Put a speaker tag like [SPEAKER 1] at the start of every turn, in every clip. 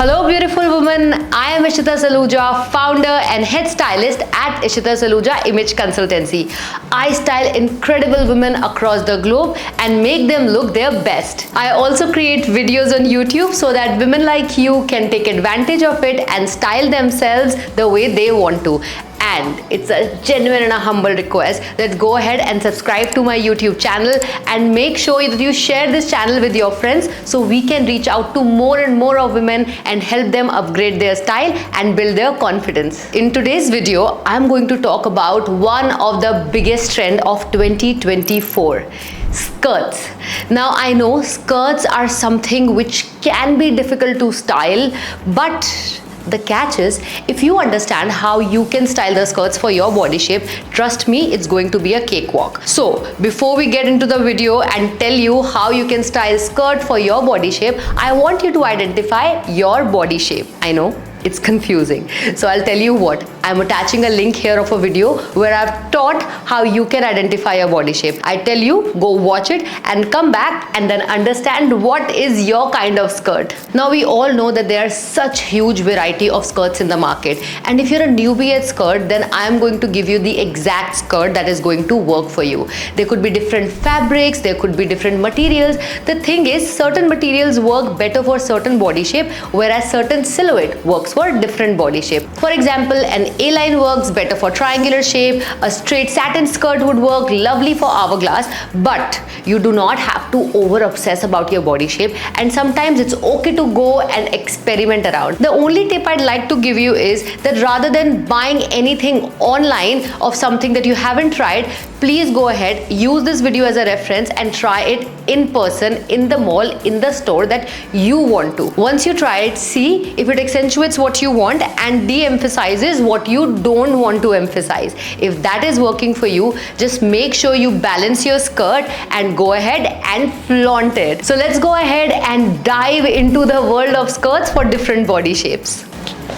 [SPEAKER 1] Hello beautiful women, I am Ishita Saluja, founder and head stylist at Ishita Saluja Image Consultancy. I style incredible women across the globe and make them look their best. I also create videos on YouTube so that women like you can take advantage of it and style themselves the way they want to. And it's a genuine and a humble request that go ahead and subscribe to my YouTube channel and make sure that you share this channel with your friends so we can reach out to more and more of women and help them upgrade their style and build their confidence. In today's video, I'm going to talk about one of the biggest trend of 2024. Skirts. Now I know skirts are something which can be difficult to style, but the catch is, if you understand how you can style the skirts for your body shape, trust me, it's going to be a cakewalk. So before we get into the video and tell you how you can style skirt for your body shape, I want you to identify your body shape. I know it's confusing, so I'll tell you what, I'm attaching a link here of a video where I've taught how you can identify your body shape. I tell you, go watch it and come back and then understand what is your kind of skirt. Now we all know that there are such huge variety of skirts in the market, and if you're a newbie at skirt, then I'm going to give you the exact skirt that is going to work for you. There could be different fabrics, there could be different materials. The thing is, certain materials work better for certain body shape, whereas certain silhouette works for different body shape. For example, an A-line works better for triangular shape, a straight satin skirt would work lovely for hourglass, but you do not have to over obsess about your body shape, and sometimes it's okay to go and experiment around. The only tip I'd like to give you is that rather than buying anything online of something that you haven't tried, please go ahead, use this video as a reference and try it in person, in the mall, in the store that you want to. Once you try it, see if it accentuates what you want and de-emphasizes what you don't want to emphasize. If that is working for you, just make sure you balance your skirt and go ahead and flaunt it. So let's go ahead and dive into the world of skirts for different body shapes.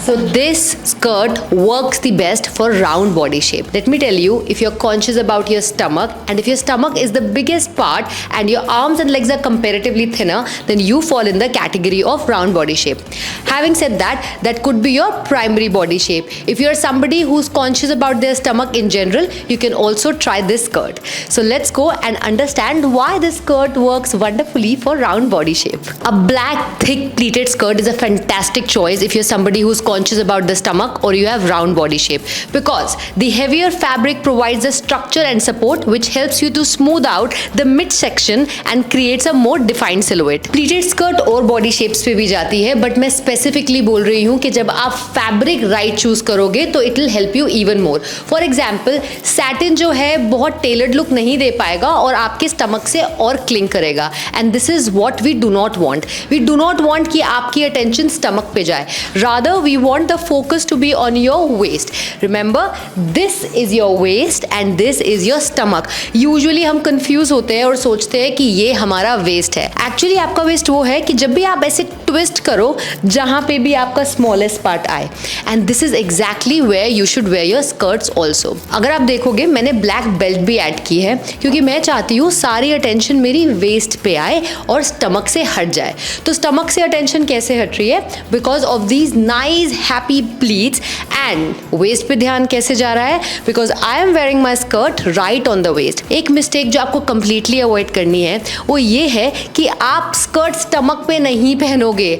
[SPEAKER 1] So this skirt works the best for round body shape. Let me tell you, if you're conscious about your stomach and if your stomach is the biggest part and your arms and legs are comparatively thinner, then you fall in the category of round body shape. Having said that, that could be your primary body shape. If you're somebody who's conscious about their stomach in general, you can also try this skirt. So let's go and understand why this skirt works wonderfully for round body shape. A black thick pleated skirt is a fantastic choice if you're somebody who's conscious about the stomach or you have round body shape, because the heavier fabric provides the structure and support which helps you to smooth out the midsection and creates a more defined silhouette. Pleated skirt और body shapes पे भी जाती है, but मैं specifically बोल रही हूँ कि जब आप fabric right choose करोगे तो it will help you even more. For example, satin जो है बहुत tailored look नहीं दे पाएगा और आपके stomach से और cling करेगा, and this is what we do not want. We do not want कि आपकी attention stomach पे जाए. Rather, we want the focus to be on your waist. Remember, this is your waist and this is your stomach. Usually हम confuse होते हैं और सोचते हैं कि ये हमारा waist है. Actually आपका waist वो है कि जब भी आप ऐसे twist करो जहाँ पे भी आपका smallest part आए. And this is exactly where you should wear your skirts also. अगर आप देखोगे, मैंने black belt भी add की है क्योंकि मैं चाहती हूँ सारी attention मेरी waist पे आए और stomach से हट जाए. तो stomach से attention कैसे हट रही है? Because of these nice happy pleats. And waist पे ध्यान कैसे जा रहा है? Because I am wearing my skirt right on the waist. एक mistake जो आपको completely avoid करनी है वो ये है कि आप skirt stomach पे नहीं पहनोगे.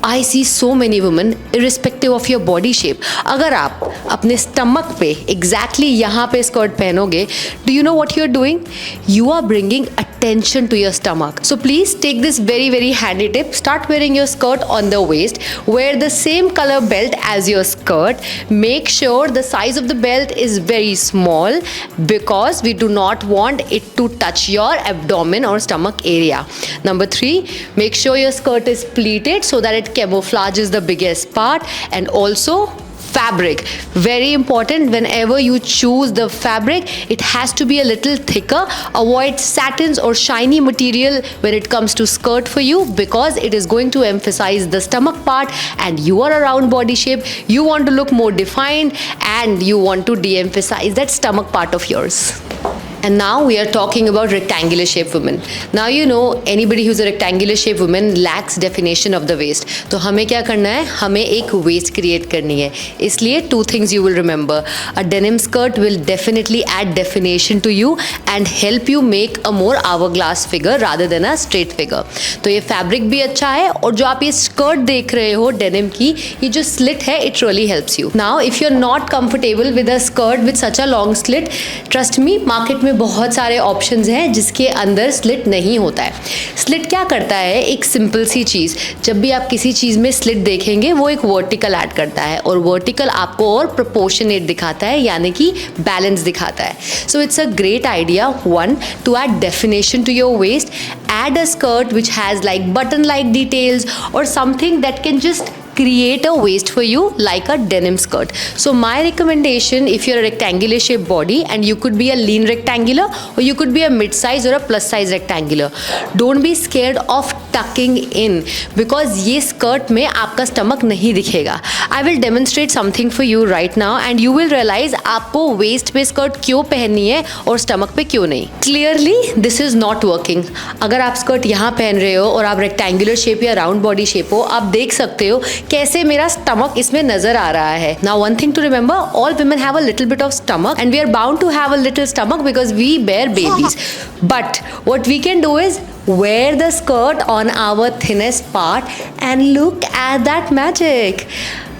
[SPEAKER 1] I see so many women irrespective of your body shape. अगर आप अपने stomach पे exactly यहाँ पे skirt पहनोगे, do you know what you're doing? You are bringing attention to your stomach. So please take this very handy tip. Start wearing your skirt on the waist. Wear the same color belt as your skirt. Make sure the size of the belt is very small because we do not want it to touch your abdomen or stomach area. Number 3, make sure your skirt is pleated so that it camouflages the biggest part, and also fabric. Very important, whenever you choose the fabric, it has to be a little thicker. Avoid satins or shiny material when it comes to skirt for you, because it is going to emphasize the stomach part, and you are a round body shape. You want to look more defined and you want to de-emphasize that stomach part of yours. And now we are talking about rectangular shape women. Now you know anybody who's a rectangular shape woman lacks definition of the waist. तो हमें क्या करना है, हमें एक waist create करनी है. इसलिए two things you will remember. A denim skirt will definitely add definition to you and help you make a more hourglass figure rather than a straight figure. तो ये fabric भी अच्छा है और जो आप ये skirt देख रहे हो denim की, ये जो slit है it really helps you. Now if you're not comfortable with a skirt with such a long slit, trust me market में बहुत सारे ऑप्शंस हैं जिसके अंदर स्लिट नहीं होता है. स्लिट क्या करता है, एक सिंपल सी चीज़, जब भी आप किसी चीज़ में स्लिट देखेंगे वो एक वर्टिकल ऐड करता है और वर्टिकल आपको और प्रोपोर्शनेट दिखाता है, यानी कि बैलेंस दिखाता है. So it's a great idea one to add definition to your waist. Add a skirt which has like button like details or something that can just create a waist for you like a denim skirt. So my recommendation, if you're a rectangular shaped body and you could be a lean rectangular or you could be a mid size or a plus size rectangular, don't be scared of tucking in because ये skirt में आपका stomach नहीं दिखेगा. I will demonstrate something for you right now and you will realize आपको waist पे skirt क्यों पहननी है और stomach पे क्यों नहीं. Clearly this is not working. अगर आप skirt यहाँ पहन रहे हो और आप rectangular shape या round body shape हो, आप देख सकते हो कैसे मेरा स्टमक इसमें नजर आ रहा है. Now one thing to remember, all women have a little bit of stomach and we are bound to have a little stomach because we bear babies. But what we can do is wear the skirt on our thinnest part and look at that magic.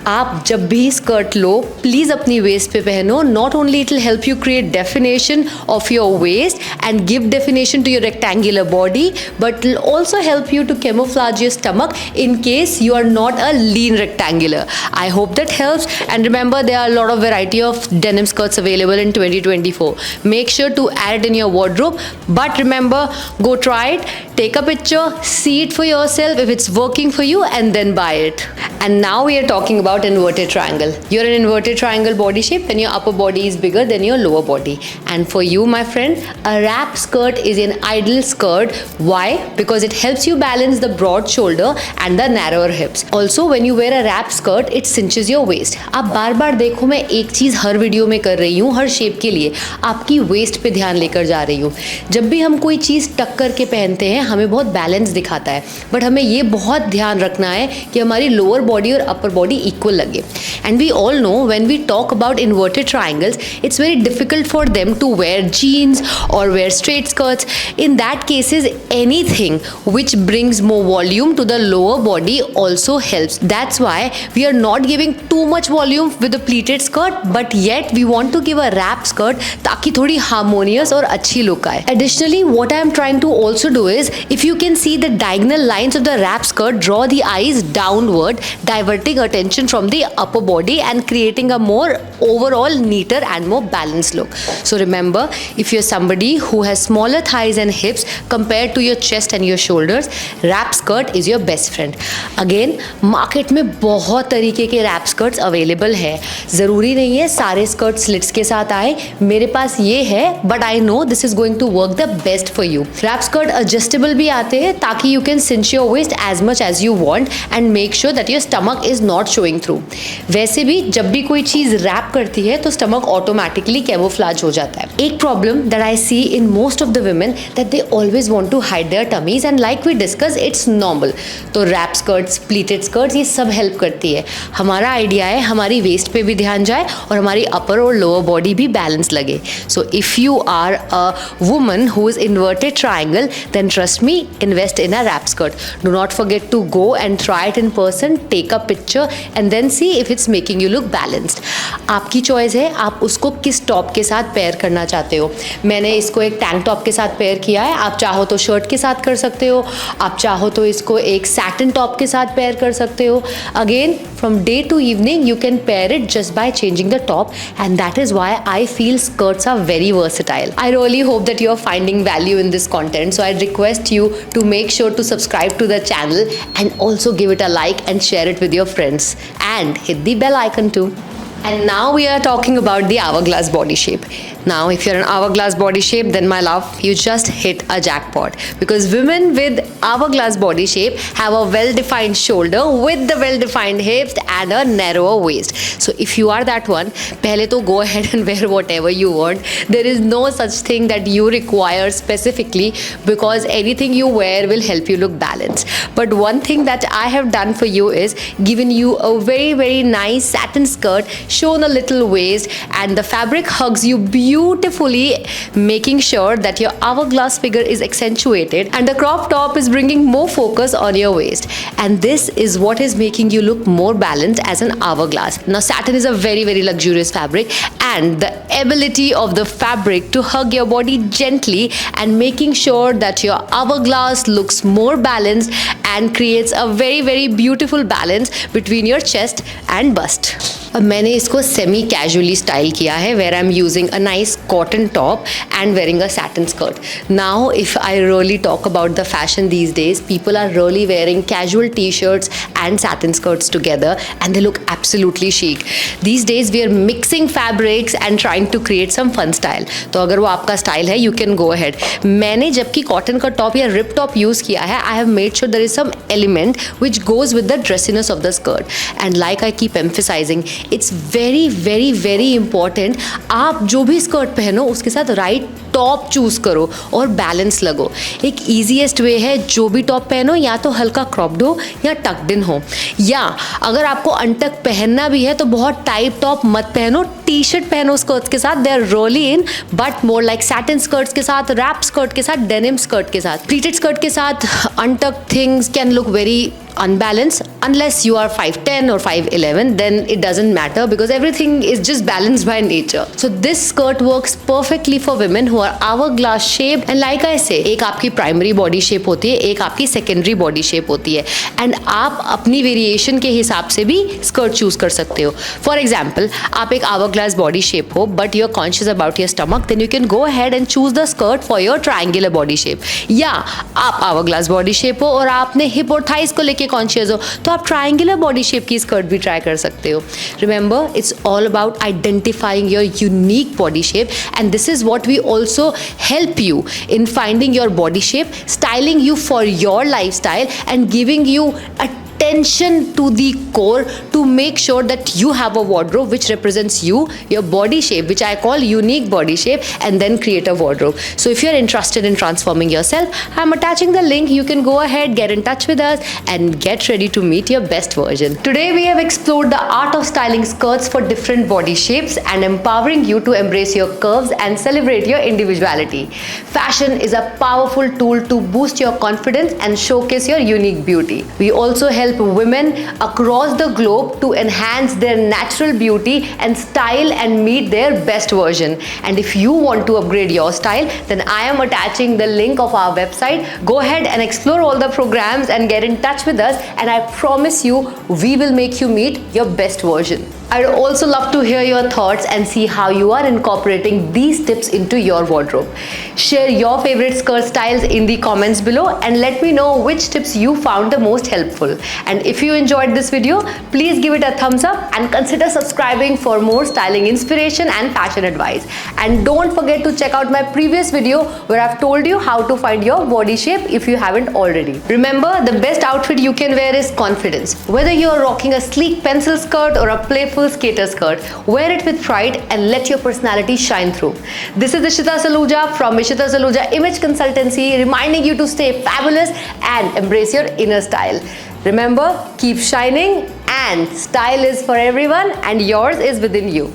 [SPEAKER 1] आप जब भी skirt लो please अपनी waist पे पहनो. Not only it will help you create definition of your waist and give definition to your rectangular body, but will also help you to camouflage your stomach in case you are not a lean rectangular. I hope that helps and remember there are a lot of variety of denim skirts available in 2024. Make sure to add it in your wardrobe, but remember, go try it, take a picture, see it for yourself if it's working for you and then buy it. And now we are talking about inverted triangle. You're an inverted triangle body shape when your upper body is bigger than your lower body. And for you, my friend, a wrap skirt is an ideal skirt. Why? Because it helps you balance the broad shoulder and the narrower hips. Also, when you wear a wrap skirt, it cinches your waist. आप बार बार देखो, मैं एक चीज़ हर video में कर रही हूँ, हर shape के लिए आपकी वेस्ट पे ध्यान लेकर जा रही हूँ. जब भी हम कोई चीज़ टक करके पहनते हैं हमें बहुत बैलेंस दिखाता है, बट हमें ये बहुत ध्यान रखना है कि हमारी लोअर बॉडी और अपर बॉडी इक्वल लगे. And we all know when we talk about inverted triangles, it's very difficult for them to wear jeans or wear straight skirts. In that cases, anything which brings more volume to the lower body also helps. That's why we are not giving too much volume with the pleated skirt, but yet we want to give a wrap skirt ताकि थोड़ी harmonious और अच्छी look आए. Additionally, what I am trying to also do is, if you can see the diagonal lines of the wrap skirt, draw the eyes downward, diverting attention from the upper body and creating a more overall neater and more balanced look. So remember, if you're somebody who has smaller thighs and hips compared to your chest and your shoulders, wrap skirt is your best friend. Again, market में बहुत तरीके के wrap skirts available है. ज़रूरी नहीं है सारे skirts slits के साथ आए. मेरे पास ये है, but I know this is going to work the best for you. Wrap skirt adjustable भी आते हैं ताकि you can cinch your waist as much as you want and make sure that your stomach is not showing through. वैसे भी जब भी कोई चीज़ rap करती है तो स्टमक ऑटोमेटिकली कैमोफ्लेज हो जाता है. एक problem that I see in most of the women that they always want to hide their tummies and like we discuss it's normal. तो रैप स्कर्ट्स, प्लीटेड स्कर्ट्स ये सब हेल्प करती है. हमारा आइडिया है हमारी वेस्ट पे भी ध्यान जाए और हमारी अपर और लोअर बॉडी भी बैलेंस लगे. So if you are a woman who is inverted triangle then trust me, invest in a wrap skirt. Do not forget to go and try it in person, take a picture and then see if it's making you look balanced. आपकी choice है आप उसको किस top के साथ pair करना चाहते हो. मैंने इसको एक टैंक टॉप के साथ पेयर किया है. आप चाहो तो शर्ट के साथ कर सकते हो, आप चाहो तो इसको एक सैटिन टॉप के साथ पेयर कर सकते हो. Again from day to evening you can pair it just by changing the top and that is why I feel skirts are very versatile. I really hope that you are finding value in this content, so I request you to make sure to subscribe to the channel and also give it a like and share it with your friends and hit the bell icon too. And now we are talking about the hourglass body shape. Now, if you're an hourglass body shape, then my love, you just hit a jackpot. Because women with hourglass body shape have a well-defined shoulder with the well-defined hips and a narrower waist. So if you are that one, pehle to go ahead and wear whatever you want. There is no such thing that you require specifically, because anything you wear will help you look balanced. But one thing that I have done for you is given you a very nice satin skirt, shown a little waist, and the fabric hugs you beautifully, making sure that your hourglass figure is accentuated, and the crop top is bringing more focus on your waist. And this is what is making you look more balanced as an hourglass. Now, satin is a very luxurious fabric, and the ability of the fabric to hug your body gently and making sure that your hourglass looks more balanced and creates a very beautiful balance between your chest and bust. अब मैंने इसको semi casually style किया है, where I am using a nice cotton top and wearing a satin skirt. Now, if I really talk about the fashion these days, people are really wearing casual t-shirts and satin skirts together, and they look absolutely chic. These days, we are mixing fabrics and trying to create some fun style. तो अगर वो आपका style है, you can go ahead. मैंने जबकि cotton का top या rib top use किया है, I have made sure there is some element which goes with the dressiness of the skirt. And like I keep emphasizing, it's very important, आप जो भी skirt पहनो उसके साथ राइट टॉप चूज करो और बैलेंस लगो. एक ईजीएस्ट वे है, जो भी टॉप पहनो या तो हल्का क्रॉप्ड हो या टक्ड इन हो, या अगर आपको अनटक पहनना भी है तो बहुत टाइट टॉप मत पहनो, टी शर्ट पहनो स्कर्ट्स के साथ. They are really in, but more like satin skirts के साथ, रैप स्कर्ट के साथ, डेनिम स्कर्ट के साथ. प्लीटेड स्कर्ट के साथ untuck things can look very unbalanced. Unless you are 5'10 or 5'11, then it doesn't matter because everything is just balanced by nature. So this skirt works perfectly for women who are hourglass shaped, and like I say, एक आपकी primary body shape होती है, एक आपकी secondary body shape होती है, and आप अपनी वेरिएशन के हिसाब से भी स्कर्ट चूज कर सकते हो. फॉर एग्जाम्पल, आप एक hourglass बॉडी शेप हो but you are conscious about your stomach, then you can go ahead and choose the skirt for your triangular body shape. या आप hourglass बॉडी शेप हो और आपने हिप और थाइस को लेके कॉन्शियस हो, तो आप ट्रायंगुलर बॉडी शेप की स्कर्ट भी ट्राई कर सकते हो. Remember, it's all about identifying your unique body shape, and this is what we also help you in finding your body shape, styling you for your lifestyle, and giving you attention to the core to make sure that you have a wardrobe which represents you, your body shape, which I call unique body shape, and then create a wardrobe. So if you're interested in transforming yourself, I'm attaching the link. You can go ahead, get in touch with us, and get ready to meet your best version. Today we have explored the art of styling skirts for different body shapes and empowering you to embrace your curves and celebrate your individuality. Fashion is a powerful tool to boost your confidence and showcase your unique beauty. We also help women across the globe to enhance their natural beauty and style and meet their best version. And if you want to upgrade your style, then I am attaching the link of our website. Go ahead and explore all the programs and get in touch with us, and I promise you, we will make you meet your best version. I'd also love to hear your thoughts and see how you are incorporating these tips into your wardrobe. Share your favorite skirt styles in the comments below and let me know which tips you found the most helpful. And if you enjoyed this video, please give it a thumbs up and consider subscribing for more styling inspiration and fashion advice. And don't forget to check out my previous video where I've told you how to find your body shape if you haven't already. Remember, the best outfit you can wear is confidence. Whether you're rocking a sleek pencil skirt or a playful skater skirt, wear it with pride and let your personality shine through. This is Ishita Saluja from Ishita Saluja Image Consultancy, reminding you to stay fabulous and embrace your inner style. Remember, keep shining, and style is for everyone and yours is within you.